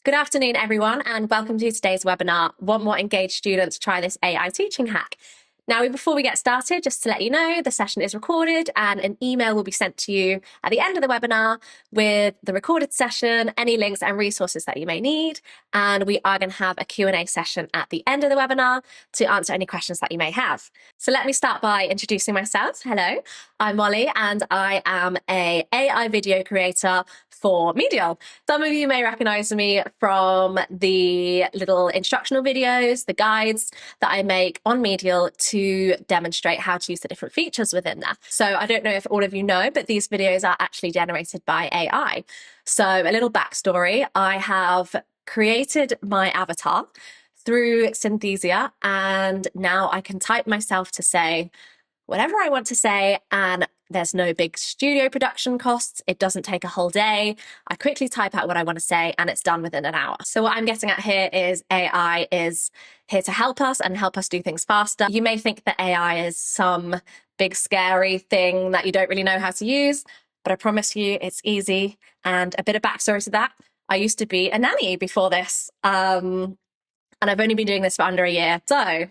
Good afternoon, everyone, and welcome to today's webinar, Want More Engaged Students Try This AI Teaching Hack. Now, before we get started, just to let you know, the session is recorded and an email will be sent to you at the end of the webinar with the recorded session, any links and resources that you may need. And we are going to have a Q&A session at the end of the webinar to answer any questions that you may have. So let me start by introducing myself. Hello, I'm Molly and I am an AI video creator for MEDIAL. Some of you may recognize me from the little instructional videos, the guides that I make on MEDIAL to demonstrate how to use the different features within there. So I don't know if all of you know, but these videos are actually generated by AI. So a little backstory, I have created my avatar through Synthesia, and now I can type myself to say whatever I want to say, and there's no big studio production costs. It doesn't take a whole day. I quickly type out what I want to say and it's done within an hour. So what I'm getting at here is AI is here to help us and help us do things faster. You may think that AI is some big scary thing that you don't really know how to use, but I promise you it's easy. And a bit of backstory to that, I used to be a nanny before this. And I've only been doing this for under a year. So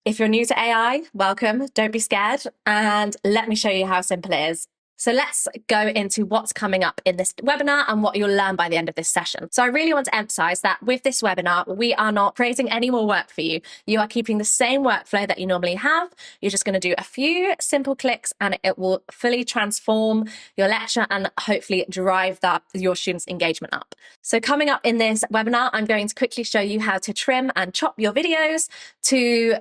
if you're new to AI, welcome, don't be scared, and let me show you how simple it is. So let's go into what's coming up in this webinar and what you'll learn by the end of this session. So I really want to emphasize that with this webinar, we are not creating any more work for you. You are keeping the same workflow that you normally have. You're just going to do a few simple clicks and it will fully transform your lecture and hopefully drive your students' engagement up. So coming up in this webinar, I'm going to quickly show you how to trim and chop your videos to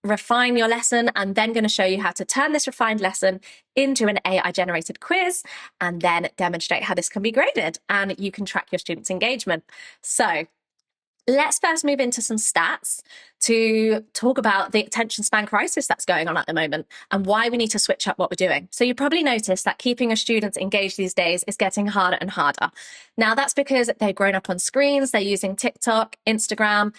refine your lesson, and then going to show you how to turn this refined lesson into an AI generated quiz and then demonstrate how this can be graded and you can track your students' engagement. So let's first move into some stats to talk about the attention span crisis that's going on at the moment and why we need to switch up what we're doing. So you probably noticed that keeping your students engaged these days is getting harder and harder. Now that's because they've grown up on screens, they're using TikTok, Instagram,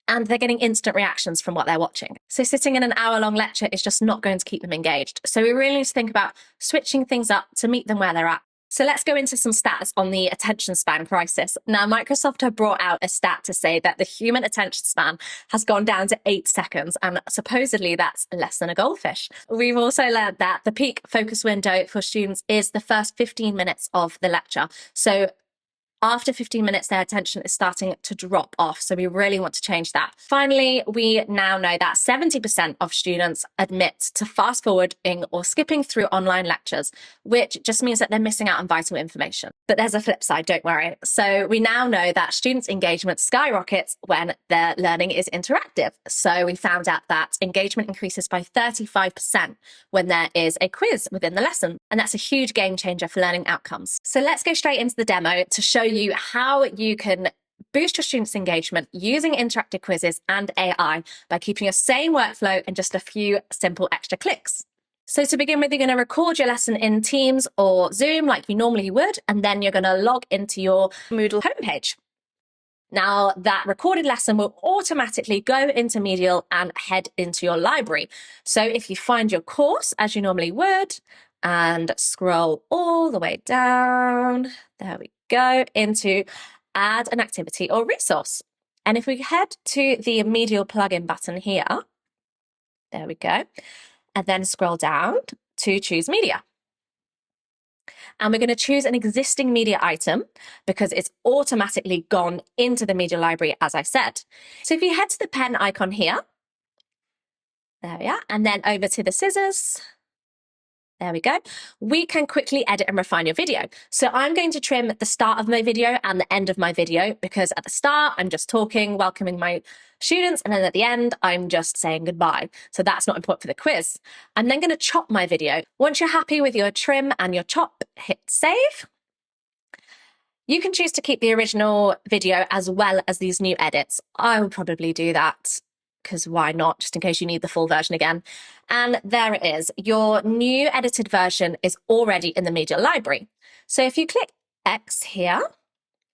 and they're getting instant reactions from what they're watching. So sitting in an hour-long lecture is just not going to keep them engaged. So we really need to think about switching things up to meet them where they're at. So let's go into some stats on the attention span crisis. Now, Microsoft have brought out a stat to say that the human attention span has gone down to 8 seconds, and supposedly that's less than a goldfish. We've also learned that the peak focus window for students is the first 15 minutes of the lecture. So after 15 minutes, their attention is starting to drop off. So we really want to change that. Finally, we now know that 70% of students admit to fast forwarding or skipping through online lectures, which just means that they're missing out on vital information. But there's a flip side, don't worry. So we now know that students' engagement skyrockets when their learning is interactive. So we found out that engagement increases by 35% when there is a quiz within the lesson. And that's a huge game changer for learning outcomes. So let's go straight into the demo to show you how you can boost your students' engagement using interactive quizzes and AI by keeping your same workflow in just a few simple extra clicks. So to begin with, you're going to record your lesson in Teams or Zoom like you normally would, and then you're going to log into your Moodle homepage. Now, that recorded lesson will automatically go into MEDIAL and head into your library. So if you find your course as you normally would and scroll all the way down, there we go, into add an activity or resource. And if we head to the MEDIAL plugin button here, there we go, and then scroll down to choose media. And we're going to choose an existing media item because it's automatically gone into the media library, as I said. So if you head to the pen icon here, there we are, and then over to the scissors, there we go. We can quickly edit and refine your video. So I'm going to trim the start of my video and the end of my video because at the start, I'm just talking, welcoming my students, and then at the end, I'm just saying goodbye. So that's not important for the quiz. I'm then going to chop my video. Once you're happy with your trim and your chop, hit save. You can choose to keep the original video as well as these new edits. I will probably do that because why not, just in case you need the full version again. And there it is. Your new edited version is already in the media library. So if you click X here,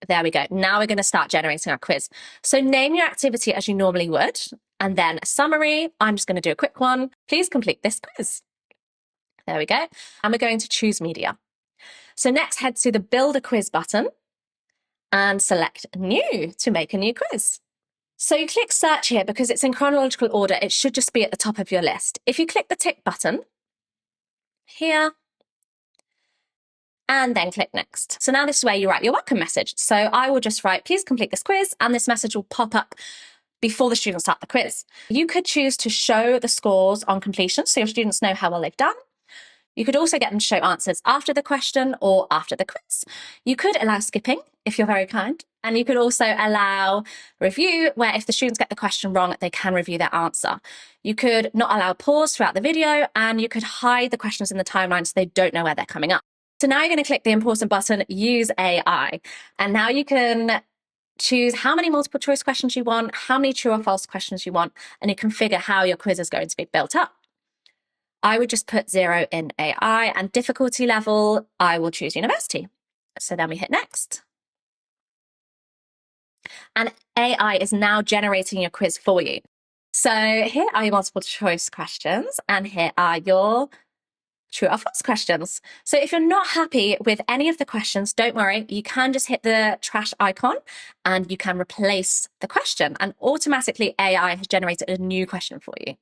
there we go. Now we're going to start generating our quiz. So name your activity as you normally would, and then a summary. I'm just going to do a quick one. Please complete this quiz. There we go. And we're going to choose media. So next, head to the Build a Quiz button and select New to make a new quiz. So you click Search here because it's in chronological order. It should just be at the top of your list. If you click the tick button here, and then click Next. So now this is where you write your welcome message. So I will just write, please complete this quiz, and this message will pop up before the students start the quiz. You could choose to show the scores on completion so your students know how well they've done. You could also get them to show answers after the question or after the quiz. You could allow skipping if you're very kind. And you could also allow review, where if the students get the question wrong, they can review their answer. You could not allow pause throughout the video, and you could hide the questions in the timeline so they don't know where they're coming up. So now you're going to click the important button, Use AI. And now you can choose how many multiple choice questions you want, how many true or false questions you want, and you configure how your quiz is going to be built up. I would just put 0 in AI, and difficulty level, I will choose university. So then we hit Next. And AI is now generating your quiz for you. So here are your multiple choice questions, and here are your true or false questions. So if you're not happy with any of the questions, don't worry, you can just hit the trash icon and you can replace the question, and automatically AI has generated a new question for you.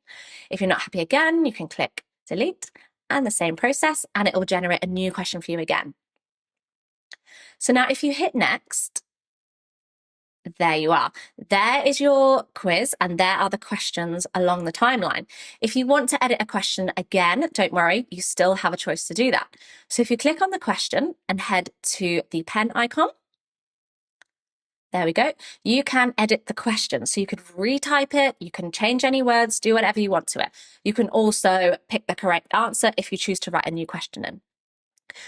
If you're not happy again, you can click delete, and the same process, and it will generate a new question for you again. So now if you hit Next, there you are. There is your quiz, and there are the questions along the timeline. If you want to edit a question again, don't worry, you still have a choice to do that. So if you click on the question and head to the pen icon, there we go. You can edit the question. So you could retype it, you can change any words, do whatever you want to it. You can also pick the correct answer if you choose to write a new question in.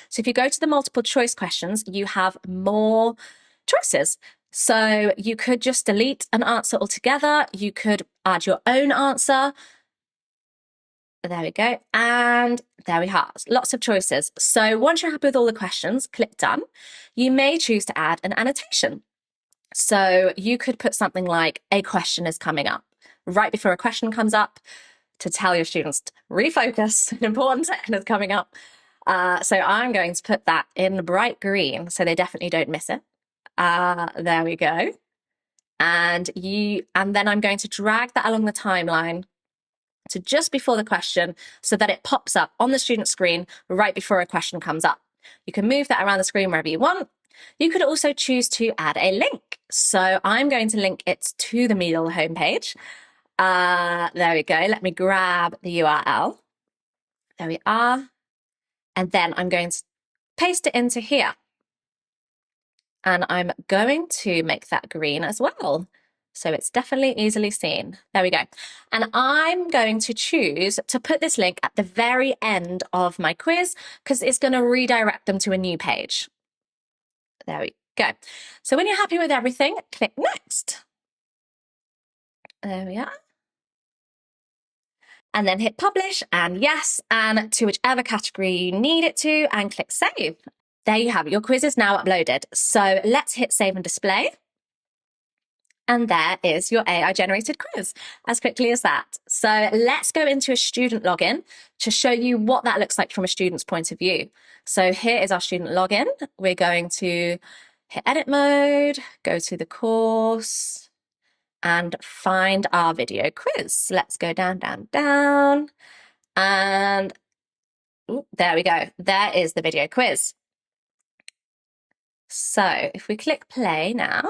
So if you go to the multiple choice questions, you have more choices. So you could just delete an answer altogether. You could add your own answer. There we go. And there we are. Lots of choices. So once you're happy with all the questions, click Done. You may choose to add an annotation. So you could put something like, a question is coming up, right before a question comes up, to tell your students to refocus, an important section is coming up. So I'm going to put that in bright green so they definitely don't miss it. There we go. And then I'm going to drag that along the timeline to just before the question so that it pops up on the student screen right before a question comes up. You can move that around the screen wherever you want. You could also choose to add a link. So I'm going to link it to the MEDIAL homepage. There we go. Let me grab the URL. There we are. And then I'm going to paste it into here. And I'm going to make that green as well. So it's definitely easily seen. There we go. And I'm going to choose to put this link at the very end of my quiz because it's going to redirect them to a new page. There we go. So when you're happy with everything, click Next. There we are. And then hit Publish and Yes, and to whichever category you need it to, and click Save. There you have it. Your quiz is now uploaded. So let's hit Save and Display. And there is your AI generated quiz, as quickly as that. So let's go into a student login to show you what that looks like from a student's point of view. So here is our student login. We're going to hit edit mode, go to the course, and find our video quiz. Let's go down, down, down. And there we go. There is the video quiz. So if we click play now,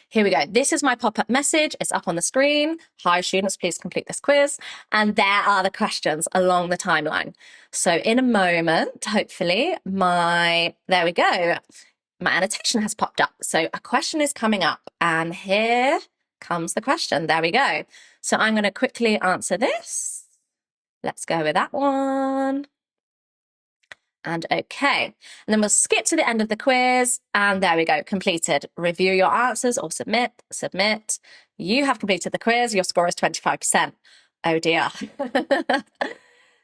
here we go. This is my pop-up message. It's up on the screen. Hi students, please complete this quiz. And there are the questions along the timeline. So in a moment, hopefully, there we go. My annotation has popped up. So a question is coming up, and here comes the question. There we go. So I'm going to quickly answer this. Let's go with that one. And okay. And then we'll skip to the end of the quiz, and there we go, completed. Review your answers or submit, submit. You have completed the quiz. Your score is 25%. Oh dear.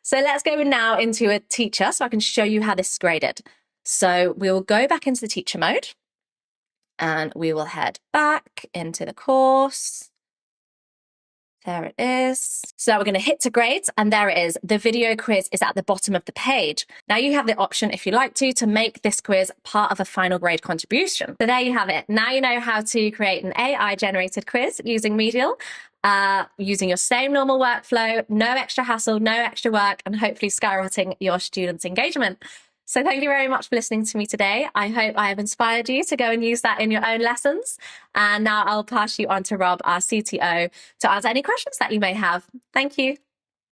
So let's go now into a teacher so I can show you how this is graded. So we'll go back into the teacher mode, and we will head back into the course. There it is. So we're going to hit to grades, and there it is. The video quiz is at the bottom of the page. Now you have the option, if you like to make this quiz part of a final grade contribution. So there you have it. Now you know how to create an AI generated quiz using MEDIAL, using your same normal workflow, no extra hassle, no extra work, and hopefully skyrocketing your students' engagement. So thank you very much for listening to me today. I hope I have inspired you to go and use that in your own lessons. And now I'll pass you on to Rob, our CTO, to answer any questions that you may have. Thank you.